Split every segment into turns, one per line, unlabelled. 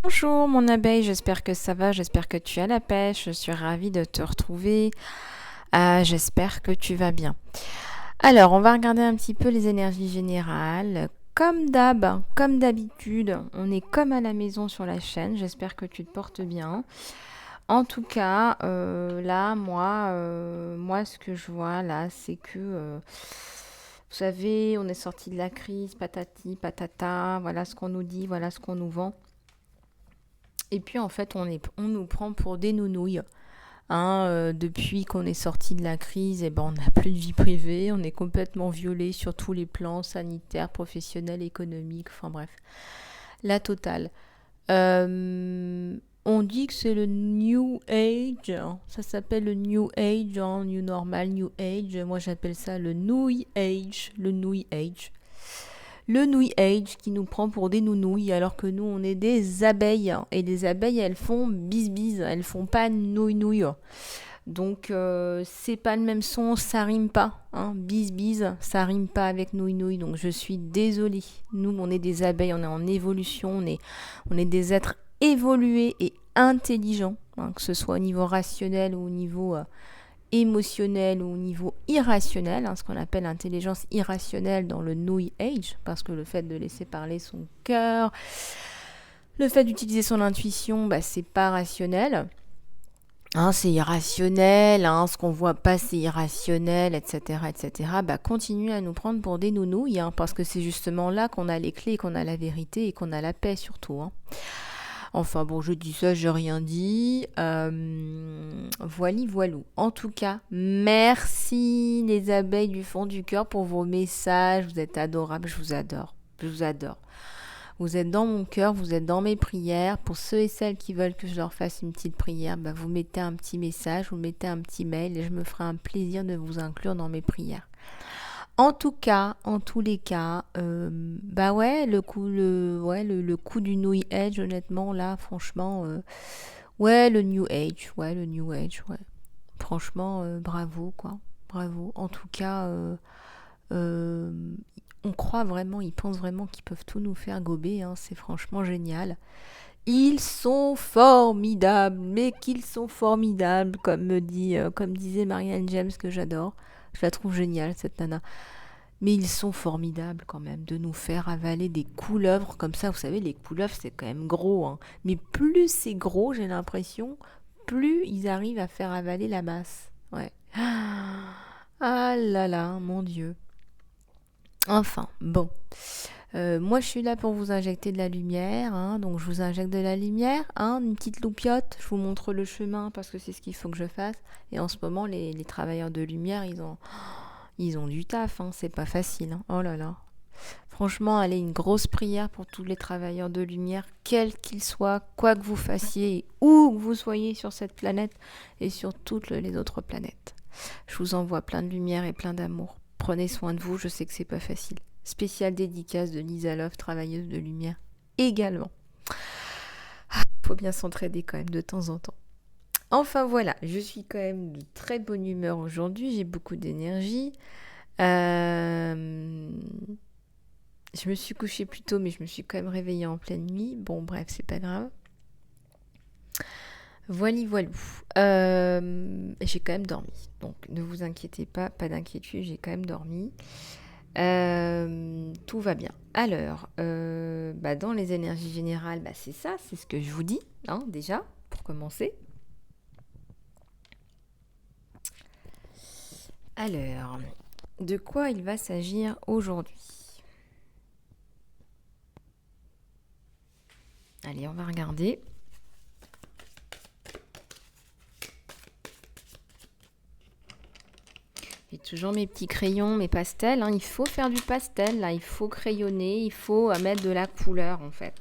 Bonjour mon abeille, j'espère que ça va, j'espère que tu as la pêche, je suis ravie de te retrouver, j'espère que tu vas bien. Alors, on va regarder un petit peu les énergies générales. Comme d'habitude, on est comme à la maison sur la chaîne, j'espère que tu te portes bien. En tout cas, là, moi, ce que je vois là, c'est que, vous savez, on est sorti de la crise, patati, patata, voilà ce qu'on nous dit, voilà ce qu'on nous vend. Et puis en fait, on nous prend pour des nounouilles. Hein, depuis qu'on est sorti de la crise, eh ben, on n'a plus de vie privée, on est complètement violé sur tous les plans sanitaires, professionnels, économiques, enfin bref, la totale. On dit que c'est le New Age, hein. Ça s'appelle le New Age, hein, New Normal, New Age. Moi j'appelle ça le Nouille Age, le Nouille Age. Le Nouille Age qui nous prend pour des nounouilles alors que nous on est des abeilles. Et les abeilles elles font bis elles font pas nouille. Donc c'est pas le même son, ça rime pas. Hein. Bis, ça rime pas avec nouille. Donc je suis désolée. Nous on est des abeilles, on est en évolution, on est des êtres évolués et intelligents. Hein, que ce soit au niveau rationnel ou au niveau émotionnel ou au niveau irrationnel, hein, ce qu'on appelle intelligence irrationnelle dans le New Age, parce que le fait de laisser parler son cœur, le fait d'utiliser son intuition, bah, c'est pas rationnel. Hein, c'est irrationnel, hein, ce qu'on voit pas c'est irrationnel, etc., etc. Bah, continue à nous prendre pour des nounouilles, hein, parce que c'est justement là qu'on a les clés, qu'on a la vérité et qu'on a la paix surtout. Hein. Enfin bon, je dis ça, j'ai rien dit. Voilou. En tout cas, merci les abeilles du fond du cœur pour vos messages. Vous êtes adorables, je vous adore. Je vous adore. Vous êtes dans mon cœur, vous êtes dans mes prières. Pour ceux et celles qui veulent que je leur fasse une petite prière, bah vous mettez un petit message, vous mettez un petit mail et je me ferai un plaisir de vous inclure dans mes prières. En tout cas, en tous les cas, bah ouais, le coup du New Age, honnêtement, là, franchement, ouais, le New Age, ouais. Franchement, bravo, quoi. Bravo. En tout cas, euh, on croit vraiment, ils pensent vraiment qu'ils peuvent tout nous faire gober, hein, c'est franchement génial. Ils sont formidables, mais qu'ils sont formidables, comme disait Marianne James, que j'adore. Je la trouve géniale, cette nana. Mais ils sont formidables quand même de nous faire avaler des couleuvres comme ça. Vous savez, les couleuvres, c'est quand même gros. Hein. Mais plus c'est gros, j'ai l'impression, plus ils arrivent à faire avaler la masse. Ouais. Ah là là, mon Dieu. Enfin, bon. Moi, je suis là pour vous injecter de la lumière. Hein, donc, je vous injecte de la lumière. Hein, une petite loupiote. Je vous montre le chemin parce que c'est ce qu'il faut que je fasse. Et en ce moment, les travailleurs de lumière, ils ont du taf, hein, c'est pas facile. Hein. Oh là là. Franchement, allez, une grosse prière pour tous les travailleurs de lumière, quels qu'ils soient, quoi que vous fassiez, et où que vous soyez sur cette planète et sur toutes les autres planètes. Je vous envoie plein de lumière et plein d'amour. Prenez soin de vous, je sais que c'est pas facile. Spéciale dédicace de Lisa Love, travailleuse de lumière également. Faut bien s'entraider quand même de temps en temps. Enfin voilà, je suis quand même de très bonne humeur aujourd'hui, j'ai beaucoup d'énergie. Euh, Je me suis couchée plus tôt, mais je me suis quand même réveillée en pleine nuit. Bon, bref, c'est pas grave. Voilou. J'ai quand même dormi. Donc, ne vous inquiétez pas, pas d'inquiétude, j'ai quand même dormi. Tout va bien. Alors, bah, dans les énergies générales, bah, c'est ça, c'est ce que je vous dis, hein, déjà, pour commencer. Alors, de quoi il va s'agir aujourd'hui? Allez, on va regarder. J'ai toujours mes petits crayons, mes pastels. Hein. Il faut faire du pastel, là. Il faut crayonner, il faut mettre de la couleur, en fait.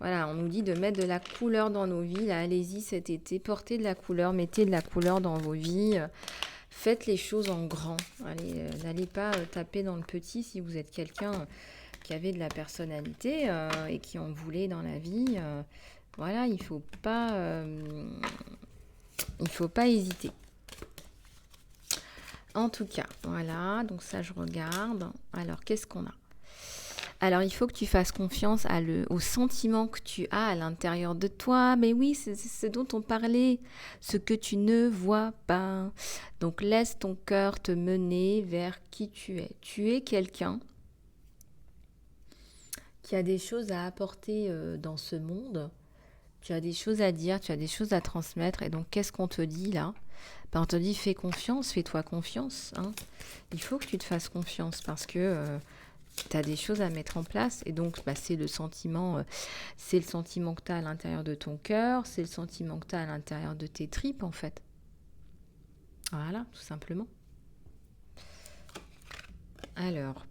Voilà, on nous dit de mettre de la couleur dans nos vies. Là, allez-y cet été, portez de la couleur, mettez de la couleur dans vos vies. Faites les choses en grand. Allez, n'allez pas taper dans le petit si vous êtes quelqu'un qui avait de la personnalité et qui en voulait dans la vie. Voilà, il faut pas hésiter. En tout cas, voilà, donc ça je regarde. Alors, qu'est-ce qu'on a? Alors, il faut que tu fasses confiance au sentiment que tu as à l'intérieur de toi. Mais oui, c'est ce dont on parlait, ce que tu ne vois pas. Donc, laisse ton cœur te mener vers qui tu es. Tu es quelqu'un qui a des choses à apporter dans ce monde. Tu as des choses à dire, tu as des choses à transmettre. Et donc, qu'est-ce qu'on te dit là? Ben, on te dit, fais confiance, fais-toi confiance. Hein. Il faut que tu te fasses confiance parce que tu as des choses à mettre en place. Et donc, bah, c'est le sentiment que tu as à l'intérieur de ton cœur, c'est le sentiment que tu as à l'intérieur de tes tripes, en fait. Voilà, tout simplement. Alors,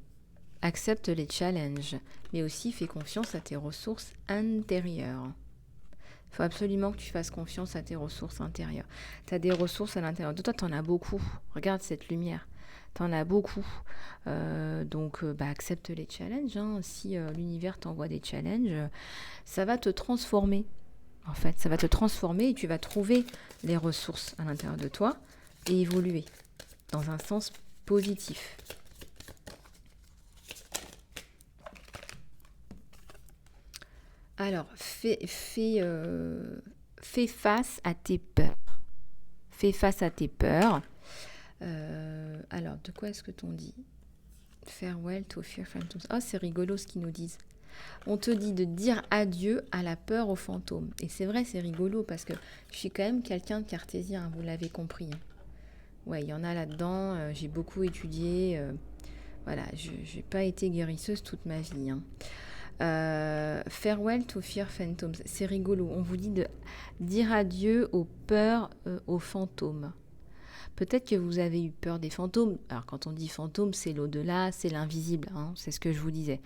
accepte les challenges, mais aussi fais confiance à tes ressources intérieures. Il faut absolument que tu fasses confiance à tes ressources intérieures. Tu as des ressources à l'intérieur de toi, tu en as beaucoup. Regarde cette lumière. Tu en as beaucoup. Donc, accepte les challenges. Hein. Si l'univers t'envoie des challenges, ça va te transformer. En fait, ça va te transformer et tu vas trouver les ressources à l'intérieur de toi et évoluer dans un sens positif. Alors, fais face à tes peurs. Fais face à tes peurs. Alors, de quoi est-ce que t'on dit? Farewell to fear phantoms. Oh, c'est rigolo ce qu'ils nous disent. On te dit de dire adieu à la peur aux fantômes. Et c'est vrai, c'est rigolo parce que je suis quand même quelqu'un de cartésien, hein, vous l'avez compris. Ouais, il y en a là-dedans. J'ai beaucoup étudié. Voilà, je n'ai pas été guérisseuse toute ma vie. Hein. Farewell to fear phantoms. C'est rigolo. On vous dit de dire adieu aux peurs aux fantômes. Peut-être que vous avez eu peur des fantômes. Alors quand on dit fantôme, c'est l'au-delà, c'est l'invisible. Hein, c'est ce que je vous disais.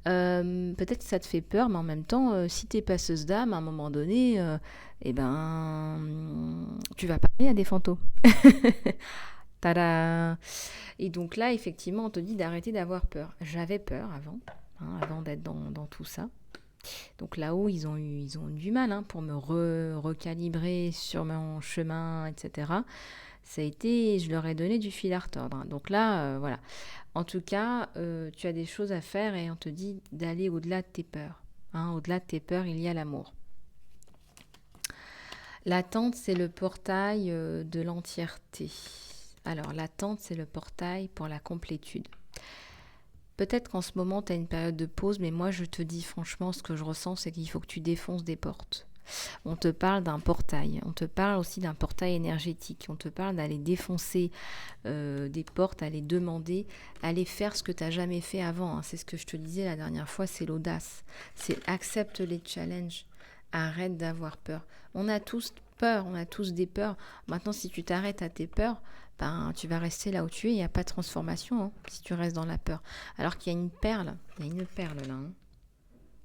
Peut-être que ça te fait peur, mais en même temps, si t'es passeuse d'âme, à un moment donné, tu vas parler à des fantômes. Tada! Et donc là, effectivement, on te dit d'arrêter d'avoir peur. J'avais peur avant, hein, avant d'être dans tout ça. Donc là-haut, ils ont eu du mal hein, pour me recalibrer sur mon chemin, etc. Ça a été, je leur ai donné du fil à retordre. Hein. Donc là, voilà. En tout cas, tu as des choses à faire et on te dit d'aller au-delà de tes peurs. Hein. Au-delà de tes peurs, il y a l'amour. L'attente, c'est le portail de l'entièreté. Alors, l'attente, c'est le portail pour la complétude. Peut-être qu'en ce moment, tu as une période de pause, mais moi, je te dis franchement, ce que je ressens, c'est qu'il faut que tu défonces des portes. On te parle d'un portail, on te parle aussi d'un portail énergétique, on te parle d'aller défoncer des portes, aller demander, aller faire ce que tu n'as jamais fait avant. Hein. C'est ce que je te disais la dernière fois, c'est l'audace. C'est accepte les challenges, arrête d'avoir peur. On a tous peur, on a tous des peurs. Maintenant, si tu t'arrêtes à tes peurs, tu vas rester là où tu es, il n'y a pas de transformation hein, si tu restes dans la peur. Alors qu'il y a une perle là. Hein.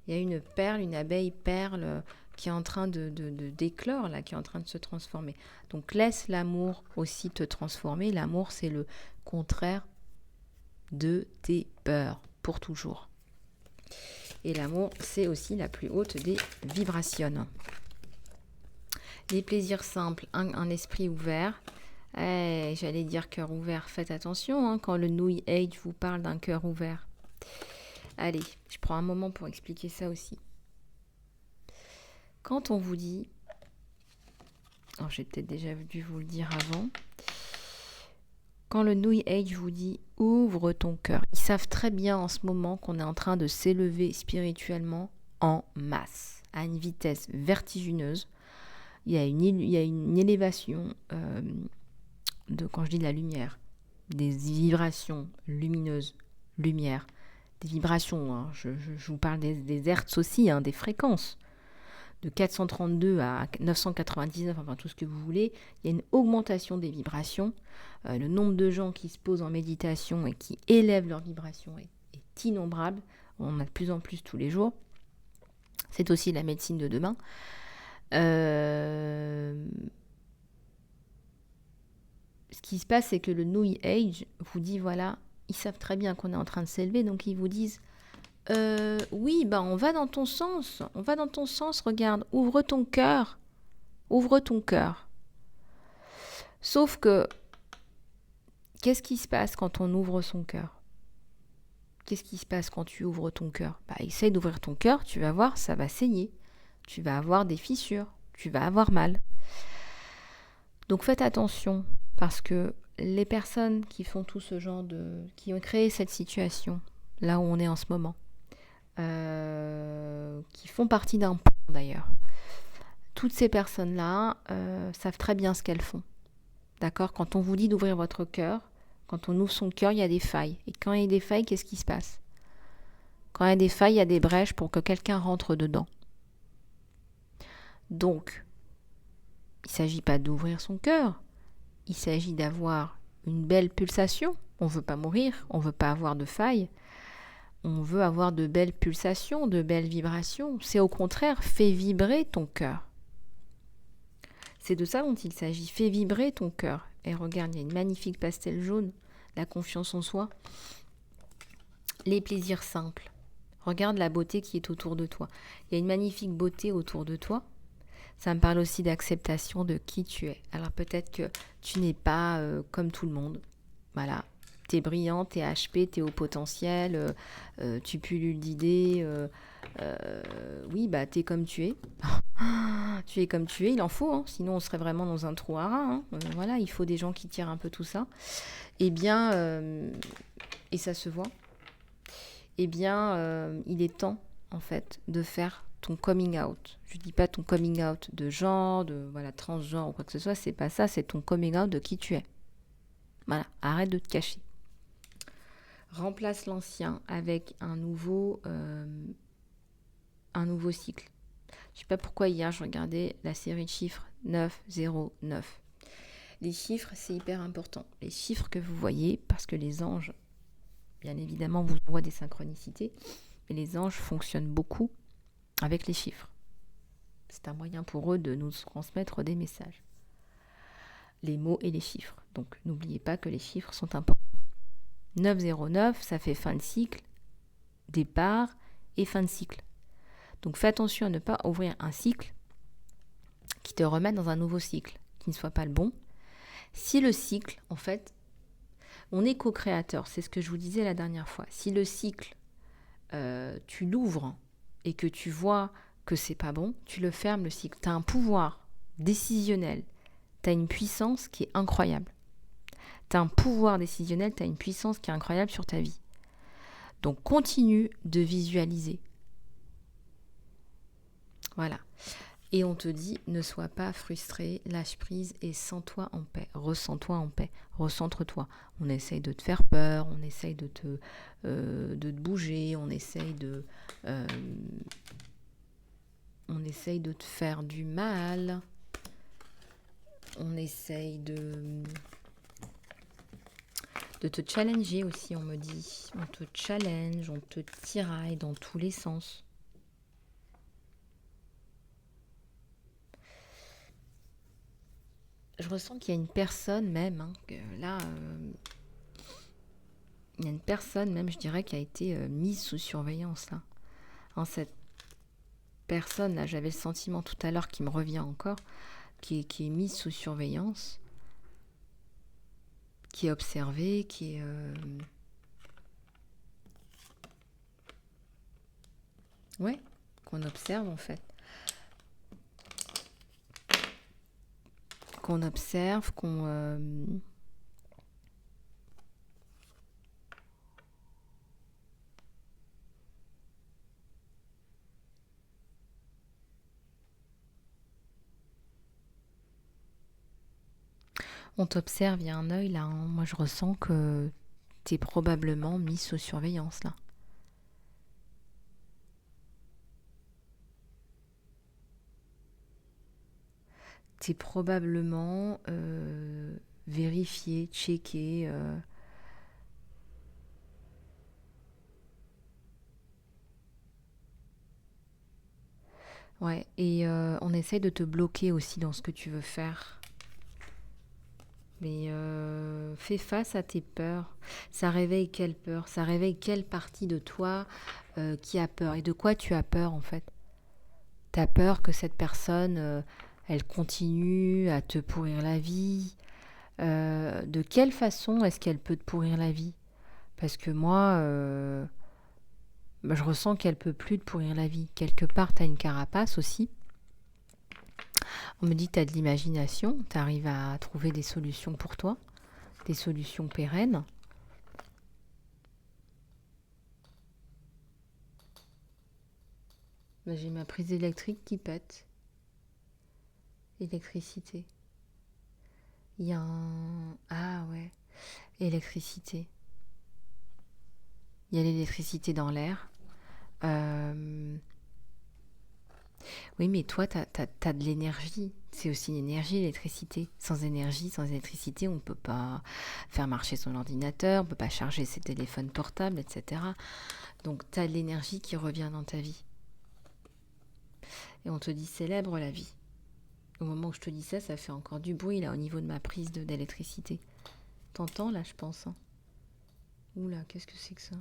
Il y a une perle, une abeille perle qui est en train de d'éclore, là, qui est en train de se transformer. Donc laisse l'amour aussi te transformer. L'amour, c'est le contraire de tes peurs, pour toujours. Et l'amour, c'est aussi la plus haute des vibrations. Les plaisirs simples, un esprit ouvert. J'allais dire cœur ouvert, faites attention hein, quand le New Age vous parle d'un cœur ouvert. Allez, je prends un moment pour expliquer ça aussi. Quand on vous dit, alors j'ai peut-être déjà dû vous le dire avant, quand le New Age vous dit ouvre ton cœur, ils savent très bien en ce moment qu'on est en train de s'élever spirituellement en masse, à une vitesse vertigineuse. Il y a une élévation quand je dis de la lumière, des vibrations lumineuses, lumière, des vibrations, hein, je vous parle des hertz aussi, hein, des fréquences. De 432 à 999, enfin tout ce que vous voulez, il y a une augmentation des vibrations. Le nombre de gens qui se posent en méditation et qui élèvent leurs vibrations est innombrable. On en a de plus en plus tous les jours. C'est aussi la médecine de demain. Ce qui se passe, c'est que le New Age vous dit, voilà, ils savent très bien qu'on est en train de s'élever, donc ils vous disent, oui, on va dans ton sens, regarde, ouvre ton cœur. Sauf que, qu'est-ce qui se passe quand on ouvre son cœur? qu'est-ce qui se passe quand tu ouvres ton cœur? Essaye d'ouvrir ton cœur, tu vas voir, ça va saigner. Tu vas avoir des fissures, tu vas avoir mal. Donc faites attention, parce que les personnes qui font tout ce genre qui ont créé cette situation, là où on est en ce moment, qui font partie d'un plan d'ailleurs, toutes ces personnes-là savent très bien ce qu'elles font. D'accord? Quand on vous dit d'ouvrir votre cœur, quand on ouvre son cœur, il y a des failles. Et quand il y a des failles, qu'est-ce qui se passe? Quand il y a des failles, il y a des brèches pour que quelqu'un rentre dedans. Donc, il ne s'agit pas d'ouvrir son cœur. Il s'agit d'avoir une belle pulsation. On ne veut pas mourir, on ne veut pas avoir de failles. On veut avoir de belles pulsations, de belles vibrations. C'est au contraire, fais vibrer ton cœur. C'est de ça dont il s'agit. Fais vibrer ton cœur. Et regarde, il y a une magnifique pastel jaune, la confiance en soi. Les plaisirs simples. Regarde la beauté qui est autour de toi. Il y a une magnifique beauté autour de toi. Ça me parle aussi d'acceptation de qui tu es. Alors peut-être que tu n'es pas comme tout le monde. Voilà. Tu es brillant, tu es HP, tu es au potentiel, tu pullules d'idées. Oui, tu es comme tu es. Tu es comme tu es, il en faut, hein, sinon on serait vraiment dans un trou à rats. Voilà, il faut des gens qui tirent un peu tout ça. Eh bien, et ça se voit, eh bien, il est temps, en fait, de faire ton coming out. Je ne dis pas ton coming out de genre, de transgenre ou quoi que ce soit, c'est pas ça, c'est ton coming out de qui tu es. Voilà, arrête de te cacher. Remplace l'ancien avec un nouveau cycle. Je ne sais pas pourquoi hier je regardais la série de chiffres 909. Les chiffres, c'est hyper important. Les chiffres que vous voyez, parce que les anges, bien évidemment, vous envoient des synchronicités, et les anges fonctionnent beaucoup avec les chiffres. C'est un moyen pour eux de nous transmettre des messages. Les mots et les chiffres. Donc n'oubliez pas que les chiffres sont importants. 909, ça fait fin de cycle, départ et fin de cycle. Donc fais attention à ne pas ouvrir un cycle qui te remette dans un nouveau cycle, qui ne soit pas le bon. Si le cycle, en fait, on est co-créateur, c'est ce que je vous disais la dernière fois. Si le cycle, tu l'ouvres et que tu vois que c'est pas bon, tu le fermes le cycle. Tu as un pouvoir décisionnel, tu as une puissance qui est incroyable. Tu as un pouvoir décisionnel, tu as une puissance qui est incroyable sur ta vie. Donc continue de visualiser. Voilà. Et on te dit, ne sois pas frustré, lâche prise et sens-toi en paix. Ressens-toi en paix. Recentre-toi. On essaye de te faire peur, on essaye de te bouger, on essaye de te faire du mal. On essaye de te challenger aussi, on me dit. On te challenge, on te tiraille dans tous les sens. Je ressens qu'il y a une personne même, il y a une personne même, je dirais, qui a été mise sous surveillance là. Cette personne là, j'avais le sentiment tout à l'heure qui me revient encore, qui est mise sous surveillance, qui est observée, qui est qu'on observe en fait. Qu'on observe, on t'observe, il y a un œil là. Moi, je ressens que tu es probablement mis sous surveillance là. Tu es probablement vérifié, checké. Ouais, et on essaye de te bloquer aussi dans ce que tu veux faire. Mais fais face à tes peurs. Ça réveille quelle peur? Ça réveille quelle partie de toi qui a peur? Et de quoi tu as peur en fait? Tu as peur que cette personne, elle continue à te pourrir la vie? De quelle façon est-ce qu'elle peut te pourrir la vie? Parce que moi, je ressens qu'elle peut plus te pourrir la vie. Quelque part, tu as une carapace aussi. On me dit que tu as de l'imagination, tu arrives à trouver des solutions pour toi, des solutions pérennes. J'ai ma prise électrique qui pète. Électricité. Il y a un... Ah ouais, électricité. Il y a l'électricité dans l'air. Euh, Oui, mais toi, t'as de l'énergie. C'est aussi une énergie, l'électricité. Sans énergie, sans électricité, on ne peut pas faire marcher son ordinateur, on ne peut pas charger ses téléphones portables, etc. Donc, tu as de l'énergie qui revient dans ta vie. Et on te dit célèbre la vie. Au moment où je te dis ça, ça fait encore du bruit là au niveau de ma prise d'électricité. T'entends là, je pense. Hein. Oula, qu'est-ce que c'est que ça?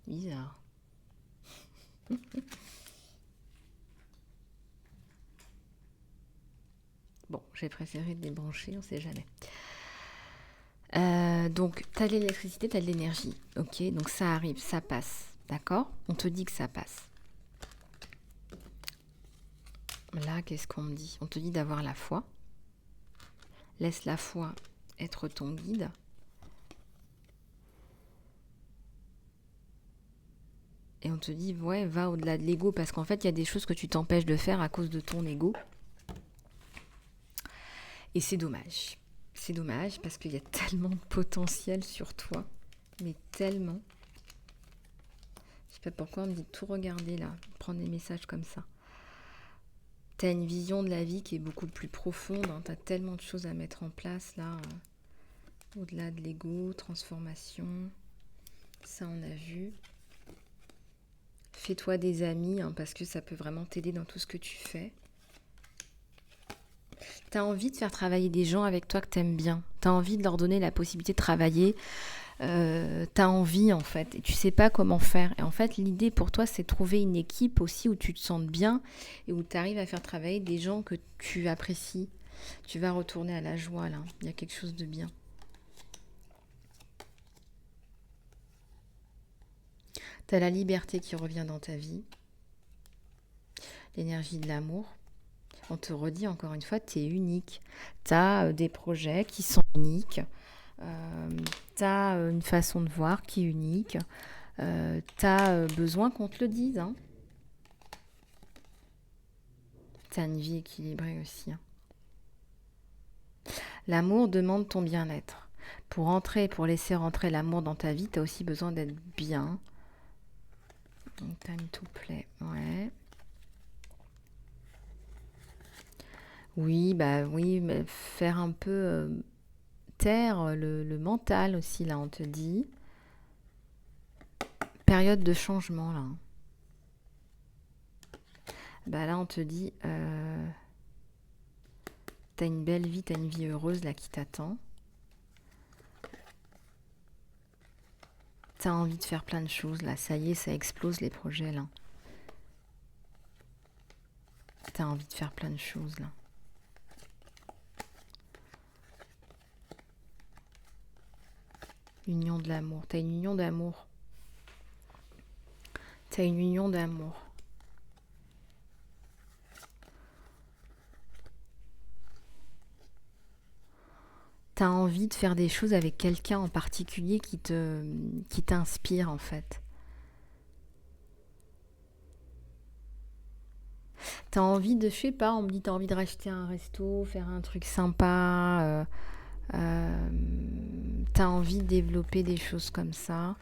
Bizarre. Bon, j'ai préféré te débrancher, on sait jamais. Donc, tu as de l'électricité, tu as de l'énergie. Ok, donc ça arrive, ça passe. D'accord? On te dit que ça passe. Là, qu'est-ce qu'on me dit? On te dit d'avoir la foi. Laisse la foi être ton guide. Et on te dit, ouais, va au-delà de l'ego, parce qu'en fait, il y a des choses que tu t'empêches de faire à cause de ton ego. Et c'est dommage. C'est dommage parce qu'il y a tellement de potentiel sur toi. Mais tellement. Je sais pas pourquoi on me dit de tout regarder là, prendre des messages comme ça. T'as une vision de la vie qui est beaucoup plus profonde. Hein. T'as tellement de choses à mettre en place là. Au-delà de l'ego, transformation. Ça, on a vu. Fais-toi des amis hein, parce que ça peut vraiment t'aider dans tout ce que tu fais. T'as envie de faire travailler des gens avec toi que t'aimes bien. T'as envie de leur donner la possibilité de travailler. T'as envie en fait. Et tu sais pas comment faire. Et en fait, l'idée pour toi, c'est de trouver une équipe aussi où tu te sentes bien et où tu arrives à faire travailler des gens que tu apprécies. Tu vas retourner à la joie là. Il y a quelque chose de bien. T'as la liberté qui revient dans ta vie. L'énergie de l'amour. On te redit encore une fois, tu es unique. Tu as des projets qui sont uniques. Tu as une façon de voir qui est unique. Tu as besoin qu'on te le dise. Hein. Tu as une vie équilibrée aussi. Hein. L'amour demande ton bien-être. Pour laisser rentrer l'amour dans ta vie, tu as aussi besoin d'être bien. Donc, time to play. Ouais. Oui, bah oui, mais faire un peu taire le mental aussi, là, on te dit. Période de changement, là. Bah là, on te dit, t'as une belle vie, t'as une vie heureuse, là, qui t'attend. T'as envie de faire plein de choses, là. Ça y est, ça explose, les projets, là. T'as envie de faire plein de choses, là. Union de l'amour. T'as une union d'amour. T'as une union d'amour. T'as envie de faire des choses avec quelqu'un en particulier qui t'inspire, en fait. T'as envie de, je sais pas, on me dit t'as envie de racheter un resto, faire un truc sympa, euh, t'as envie de développer des choses comme ça.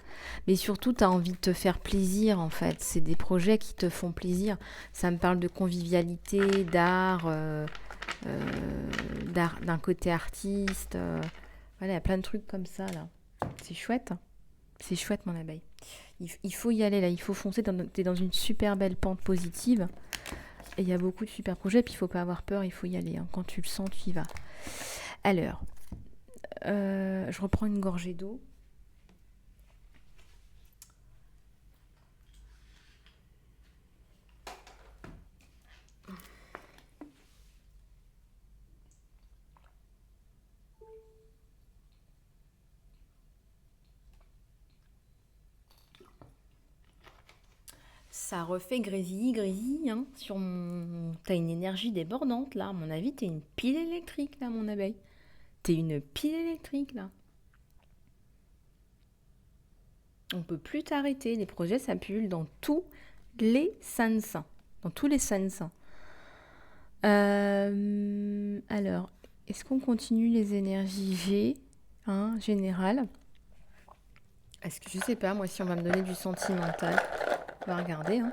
Mais surtout, t'as envie de te faire plaisir, en fait. C'est des projets qui te font plaisir. Ça me parle de convivialité, d'art d'un côté artiste. Voilà, il y a plein de trucs comme ça, là. C'est chouette. Hein. C'est chouette, mon abeille. Il faut y aller, là. Il faut foncer. T'es dans une super belle pente positive. Et il y a beaucoup de super projets, puis il faut pas avoir peur, il faut y aller. Hein. Quand tu le sens, tu y vas. Alors, je reprends une gorgée d'eau. Ça refait grésille, hein, sur mon... T'as une énergie débordante, là. À mon avis, t'es une pile électrique, là, mon abeille. T'es une pile électrique, là. On peut plus t'arrêter. Les projets, ça pullule dans tous les sens. Dans tous les sens. Alors, est-ce qu'on continue les énergies G, hein, générales? Est-ce que je sais pas, moi, si on va me donner du sentimental. On va regarder, hein.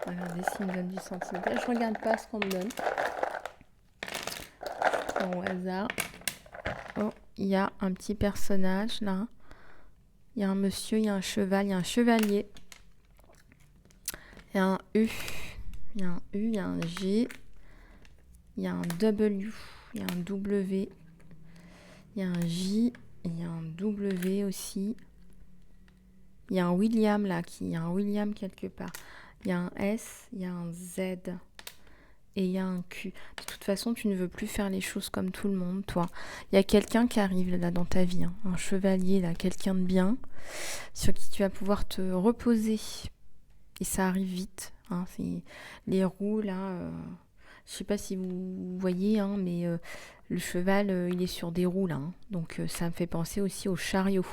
On va regarder s'il me donne du sentimental. Je regarde pas ce qu'on me donne. Je prends au hasard. Oh, il y a un petit personnage là. Il y a un monsieur, il y a un cheval, il y a un chevalier. Il y a un U. Il y a un U, il y a un G. Il y a un W. Il y a un W. Il y a un J. Il y a un W aussi. Il y a un William là. Il y a un William quelque part. Il y a un S. Il y a un Z. Et il y a un Q. De toute façon, tu ne veux plus faire les choses comme tout le monde, toi. Il y a quelqu'un qui arrive là dans ta vie, hein. Un chevalier, là, quelqu'un de bien, sur qui tu vas pouvoir te reposer. Et ça arrive vite, hein. C'est les roues, là, je sais pas si vous voyez, hein, mais le cheval, il est sur des roues, là, hein. Donc ça me fait penser aussi au chariot,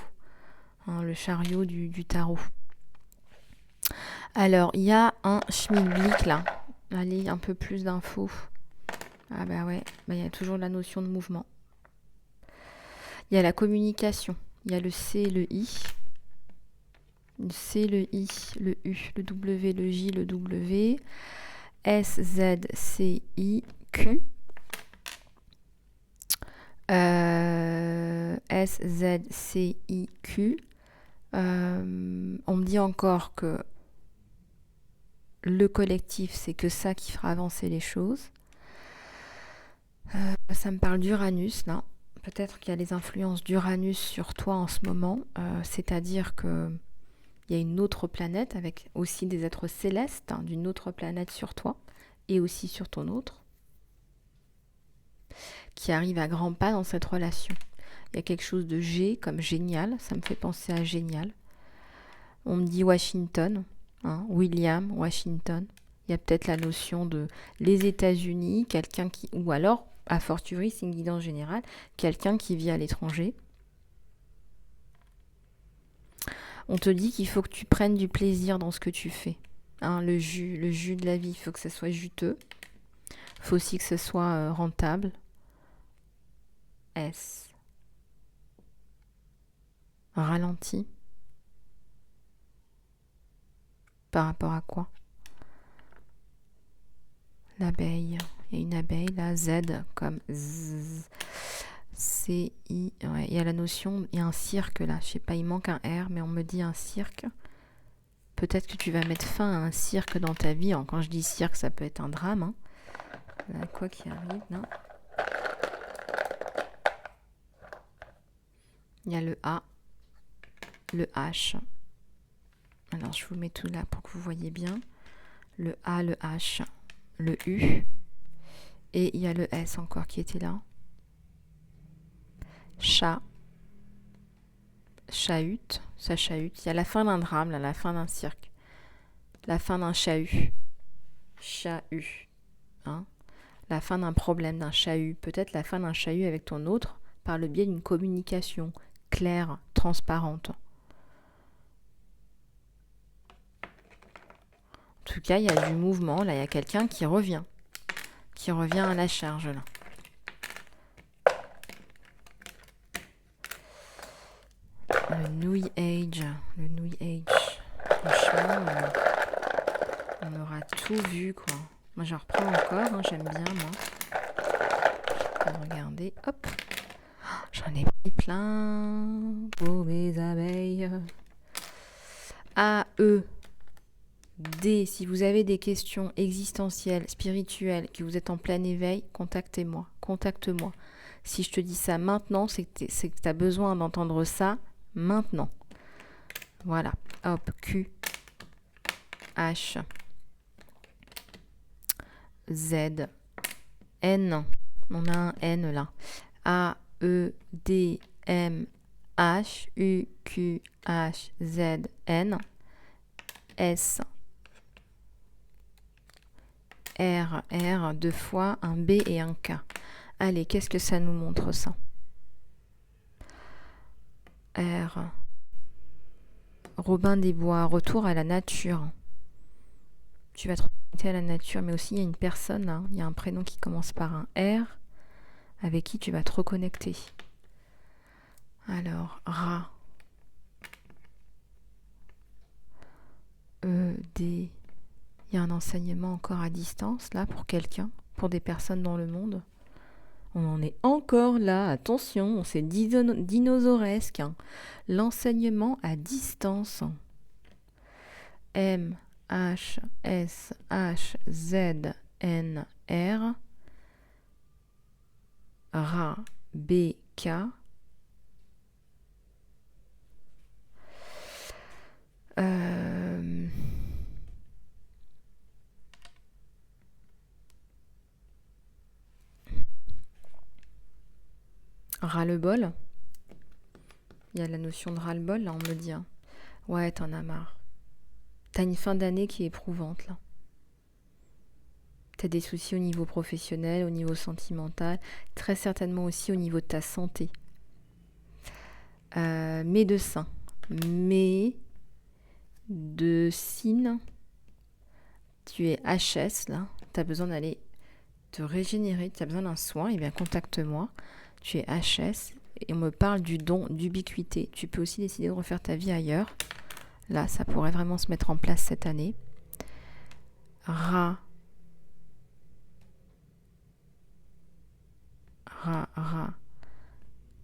hein, le chariot du tarot. Alors, il y a un schmilblick, là. Allez, un peu plus d'infos. Ah bah ouais, bah, il y a toujours la notion de mouvement. Il y a la communication. Il y a le C, le I. Le C, le I, le U, le W, le J, le W. S, Z, C, I, Q. S, Z, C, I, Q. On me dit encore que le collectif, c'est que ça qui fera avancer les choses. Ça me parle d'Uranus, là. Peut-être qu'il y a les influences d'Uranus sur toi en ce moment. C'est-à-dire que il y a une autre planète avec aussi des êtres célestes, hein, d'une autre planète sur toi et aussi sur ton autre, qui arrive à grands pas dans cette relation. Il y a quelque chose de G comme génial, ça me fait penser à génial. On me dit Washington, hein, William, Washington. Il y a peut-être la notion de les États-Unis, quelqu'un qui, ou alors, a fortiori, c'est une guidance générale, quelqu'un qui vit à l'étranger. On te dit qu'il faut que tu prennes du plaisir dans ce que tu fais. Hein, le jus de la vie, il faut que ça soit juteux. Il faut aussi que ce soit rentable. S. Ralenti. Par rapport à quoi? L'abeille. Il y a une abeille là, Z comme Z. C-I. Ouais, il y a la notion, il y a un cirque là. Je sais pas, il manque un R, mais on me dit un cirque. Peut-être que tu vas mettre fin à un cirque dans ta vie. Quand je dis cirque, ça peut être un drame, hein. Là, quoi qui arrive, non? Il y a le A, le H. Alors, je vous mets tout là pour que vous voyez bien. Le A, le H, le U. Et il y a le S encore qui était là. Chat. Chahute. Ça chahute. Il y a la fin d'un drame, là, la fin d'un cirque. La fin d'un chahut. Chahut. Hein? La fin d'un problème, d'un chahut. Peut-être la fin d'un chahut avec ton autre par le biais d'une communication claire, transparente. En tout cas, il y a du mouvement. Là, il y a quelqu'un qui revient à la charge, là. Le New Age. Franchement, on aura tout vu, quoi. Moi, j'en reprends encore, hein, j'aime bien, moi. Je vais regarder, hop. J'en ai pris plein pour mes abeilles. A, E, D. Si vous avez des questions existentielles, spirituelles, que vous êtes en plein éveil, contactez-moi. Contacte-moi. Si je te dis ça maintenant, c'est que tu as besoin d'entendre ça maintenant. Voilà. Hop. Q. H. Z. N. On a un N là. A. E. D. M. H. U. Q. H. Z. N. S. R, 2 fois, un B et un K. Allez, qu'est-ce que ça nous montre ça? R. Robin des Bois, retour à la nature. Tu vas te reconnecter à la nature, mais aussi il y a une personne là, il y a un prénom qui commence par un R, avec qui tu vas te reconnecter. Alors, Ra. D. Il y a un enseignement encore à distance là pour quelqu'un, pour des personnes dans le monde. On en est encore là, attention, c'est dinosauresque. Hein. L'enseignement à distance. M, H, S, H, Z, N, R. Ra, B, K. Ras-le-bol. Il y a la notion de ras-le-bol, là, on me dit. Hein. Ouais, t'en as marre. T'as une fin d'année qui est éprouvante, là. T'as des soucis au niveau professionnel, au niveau sentimental, très certainement aussi au niveau de ta santé. Médecin. Médecine. Tu es HS, là. T'as besoin d'aller te régénérer, tu as besoin d'un soin, eh bien contacte-moi. Tu es HS et on me parle du don d'ubiquité. Tu peux aussi décider de refaire ta vie ailleurs. Là, ça pourrait vraiment se mettre en place cette année.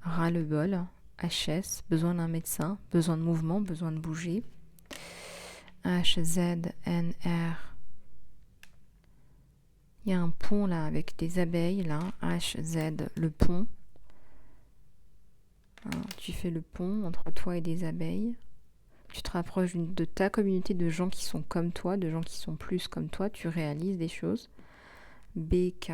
Ras-le-bol, HS, besoin d'un médecin, besoin de mouvement, besoin de bouger. HZNR. Il y a un pont là avec des abeilles là, HZ, le pont. Alors, tu fais le pont entre toi et des abeilles. Tu te rapproches de ta communauté de gens qui sont comme toi, de gens qui sont plus comme toi. Tu réalises des choses. BK.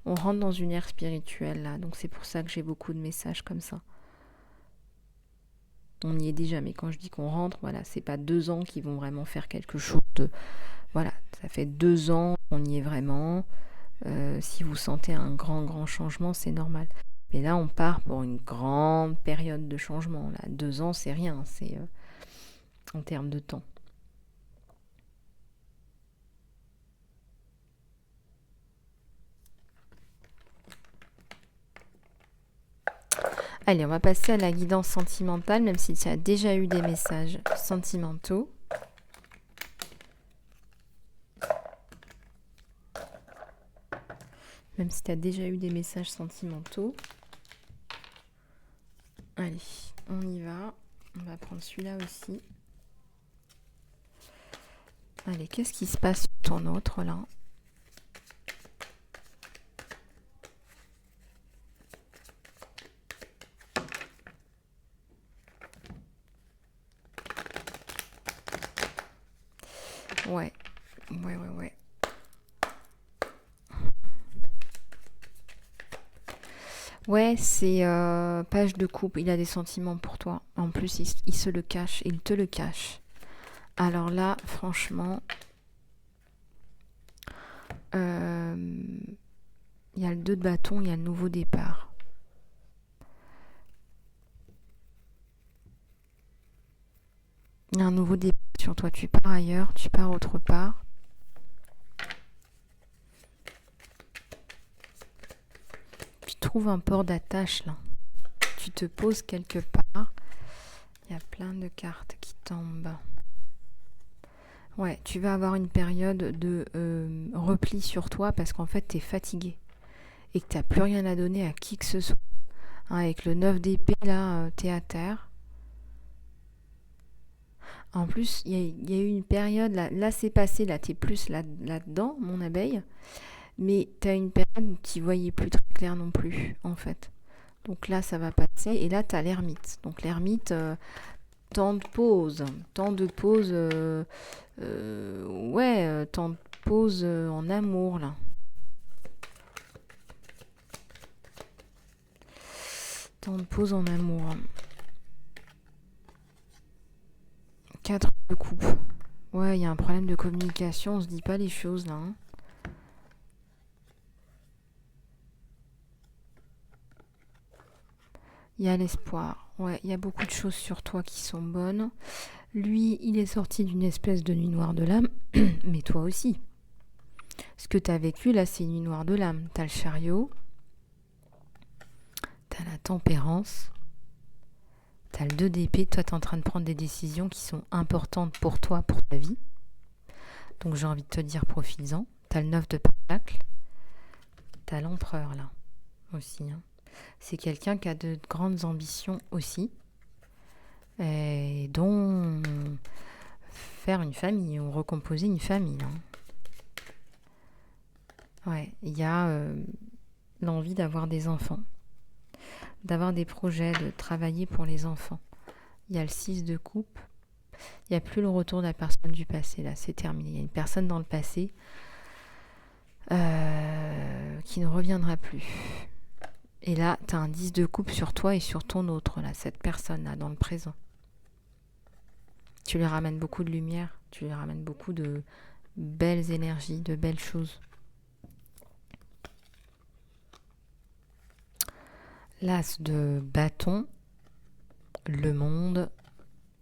On rentre dans une ère spirituelle là, donc c'est pour ça que j'ai beaucoup de messages comme ça. On y est déjà, mais quand je dis qu'on rentre, voilà, c'est pas 2 ans qui vont vraiment faire quelque chose de... Voilà, ça fait 2 ans qu'on y est vraiment. Si vous sentez un grand changement, c'est normal. Mais là, on part pour une grande période de changement. Là, 2 ans, c'est rien, c'est en termes de temps. Allez, on va passer à la guidance sentimentale, même si tu as déjà eu des messages sentimentaux. Même si tu as déjà eu des messages sentimentaux. Allez, on y va. On va prendre celui-là aussi. Allez, qu'est-ce qui se passe sur ton autre, là ? Ouais. Ouais, c'est page de coupe. Il a des sentiments pour toi. En plus, il se le cache. Il te le cache. Alors là, franchement, il y a le 2 de bâton, il y a le nouveau départ. Il y a un nouveau départ sur toi. Tu pars ailleurs, tu pars autre part. Tu trouves un port d'attache là. Tu te poses quelque part. Il y a plein de cartes qui tombent. Ouais, tu vas avoir une période de repli sur toi parce qu'en fait, tu es fatigué et que tu n'as plus rien à donner à qui que ce soit. Hein, avec le 9 d'épée, là, tu es à terre. En plus, il y a eu une période, là c'est passé, là tu es plus là-dedans, mon abeille, mais tu as une période où tu ne voyais plus très clair non plus, en fait. Donc là, ça va passer, et là, tu as l'ermite. Donc l'ermite, temps de pause en amour, là. Temps de pause en amour. 4 de coupe. Ouais, il y a un problème de communication, on se dit pas les choses là. Hein. Il y a l'espoir. Ouais, il y a beaucoup de choses sur toi qui sont bonnes. Lui, il est sorti d'une espèce de nuit noire de l'âme, mais toi aussi. Ce que tu as vécu là, c'est une nuit noire de l'âme. Tu as le chariot, tu as la tempérance, tu as le 2 d'épée. Toi, tu es en train de prendre des décisions qui sont importantes pour toi, pour ta vie. Donc j'ai envie de te dire, profites-en. Tu as le 9 de pentacle. Tu as l'empereur là aussi. Hein. C'est quelqu'un qui a de grandes ambitions aussi. Et dont faire une famille ou recomposer une famille. Hein. Ouais, il y a l'envie d'avoir des enfants, d'avoir des projets, de travailler pour les enfants. Il y a le 6 de coupe. Il n'y a plus le retour de la personne du passé, là, c'est terminé. Il y a une personne dans le passé qui ne reviendra plus. Et là, tu as un 10 de coupe sur toi et sur ton autre, là, cette personne-là, dans le présent. Tu lui ramènes beaucoup de lumière, tu lui ramènes beaucoup de belles énergies, de belles choses. L'as de bâton, le monde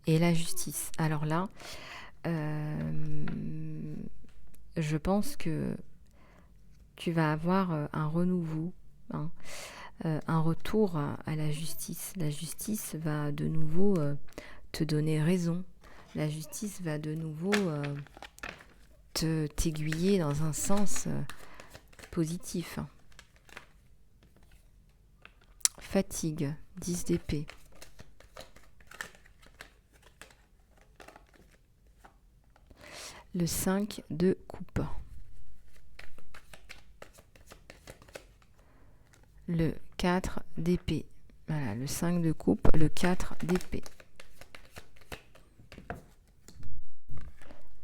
et la justice. Alors là, je pense que tu vas avoir un renouveau, hein, un retour à la justice. La justice va de nouveau te donner raison. La justice va de nouveau t'aiguiller dans un sens positif. Fatigue, 10 d'épée. Le 5 de coupe. Le 4 d'épée. Voilà, le 5 de coupe, le 4 d'épée.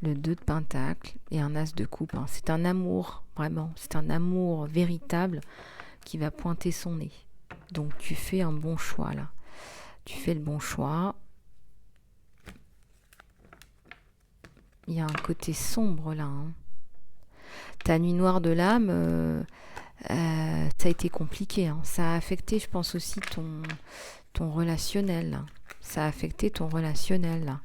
Le 2 de pentacle et un as de coupe. Hein. C'est un amour, vraiment. C'est un amour véritable qui va pointer son nez. Donc tu fais un bon choix là. Tu fais le bon choix. Il y a un côté sombre là. Hein. Ta nuit noire de l'âme, ça a été compliqué. Hein. Ça a affecté, je pense aussi, ton relationnel. Là. Ça a affecté ton relationnel. Là.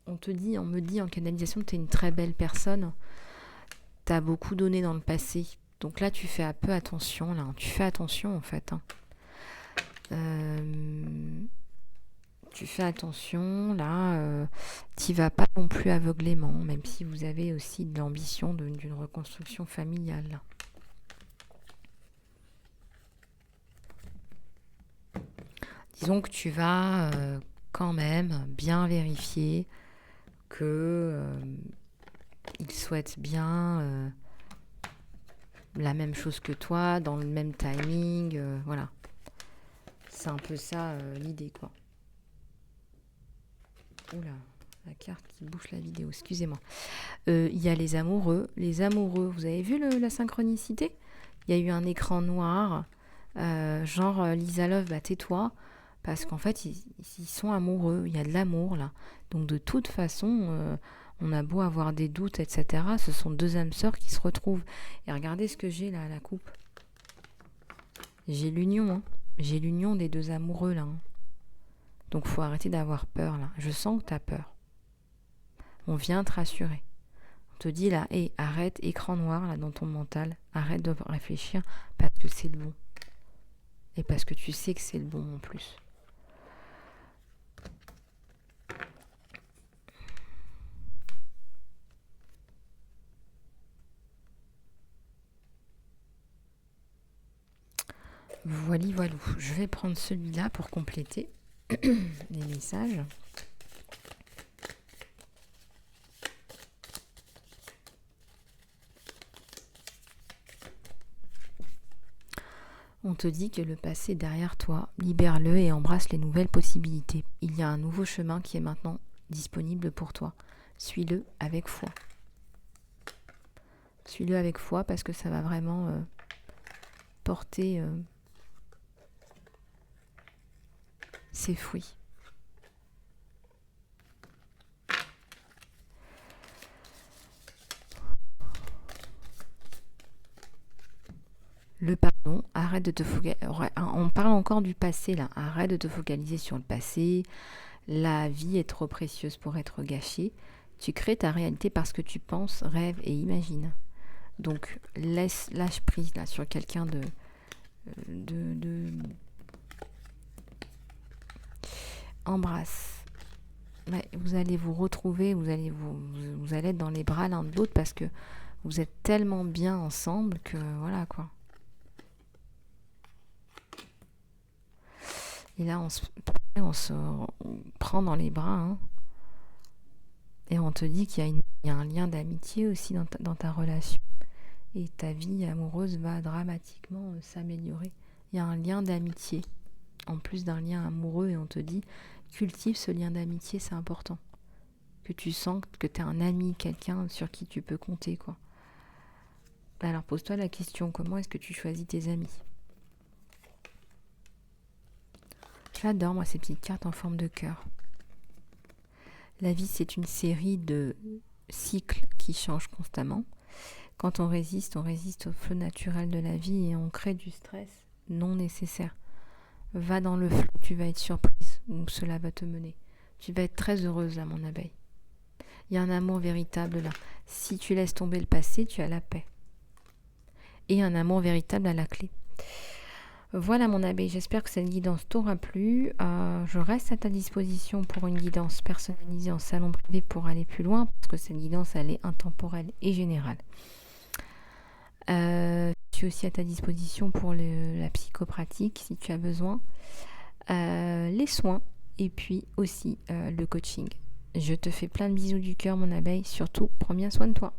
On me dit en canalisation que tu es une très belle personne. Tu as beaucoup donné dans le passé. Donc là, tu fais un peu attention. Là. Tu fais attention, en fait. Hein. Tu fais attention. Là, tu vas pas non plus aveuglément, même si vous avez aussi de l'ambition d'une reconstruction familiale. Là. Disons que tu vas quand même bien vérifier que il souhaite bien la même chose que toi, dans le même timing, voilà. C'est un peu ça l'idée, quoi. Oula, la carte qui bouche la vidéo, excusez-moi. Il y a les amoureux. Les amoureux, vous avez vu la synchronicité ? Il y a eu un écran noir, genre Lisa Love, bah tais-toi. Parce qu'en fait, ils sont amoureux, il y a de l'amour là. Donc de toute façon, on a beau avoir des doutes, etc. Ce sont deux âmes sœurs qui se retrouvent. Et regardez ce que j'ai là à la coupe. J'ai l'union, hein. J'ai l'union des deux amoureux là. Hein. Donc faut arrêter d'avoir peur là. Je sens que tu as peur. On vient te rassurer. On te dit là, hey, arrête, écran noir là dans ton mental. Arrête de réfléchir parce que c'est le bon. Et parce que tu sais que c'est le bon en plus. Voilà. Je vais prendre celui-là pour compléter les messages. On te dit que le passé est derrière toi. Libère-le et embrasse les nouvelles possibilités. Il y a un nouveau chemin qui est maintenant disponible pour toi. Suis-le avec foi. Suis-le avec foi parce que ça va vraiment porter ses fruits. Le pardon, arrête de te focaliser. On parle encore du passé là. Arrête de te focaliser sur le passé. La vie est trop précieuse pour être gâchée. Tu crées ta réalité parce que tu penses, rêves et imagines. Donc lâche prise là sur quelqu'un de embrasse. Ouais, vous allez vous retrouver, vous allez être dans les bras l'un de l'autre parce que vous êtes tellement bien ensemble que voilà quoi. Et là, on se prend dans les bras, hein, et on te dit qu'il y a un lien d'amitié aussi dans ta relation. Et ta vie amoureuse va dramatiquement s'améliorer. Il y a un lien d'amitié, en plus d'un lien amoureux, et on te dit, cultive ce lien d'amitié, c'est important. Que tu sens que tu es un ami, quelqu'un sur qui tu peux compter, quoi. Alors pose-toi la question, comment est-ce que tu choisis tes amis ? J'adore, moi, ces petites cartes en forme de cœur. La vie, c'est une série de cycles qui changent constamment. Quand on résiste au flot naturel de la vie et on crée du stress non nécessaire. Va dans le flot, tu vas être surprise où cela va te mener. Tu vas être très heureuse là, mon abeille. Il y a un amour véritable là. Si tu laisses tomber le passé, tu as la paix. Et un amour véritable à la clé. Voilà mon abeille, j'espère que cette guidance t'aura plu. Je reste à ta disposition pour une guidance personnalisée en salon privé pour aller plus loin, parce que cette guidance, elle est intemporelle et générale. Je suis aussi à ta disposition pour la psychopratique, si tu as besoin, les soins, et puis aussi le coaching. Je te fais plein de bisous du cœur, mon abeille. Surtout, prends bien soin de toi.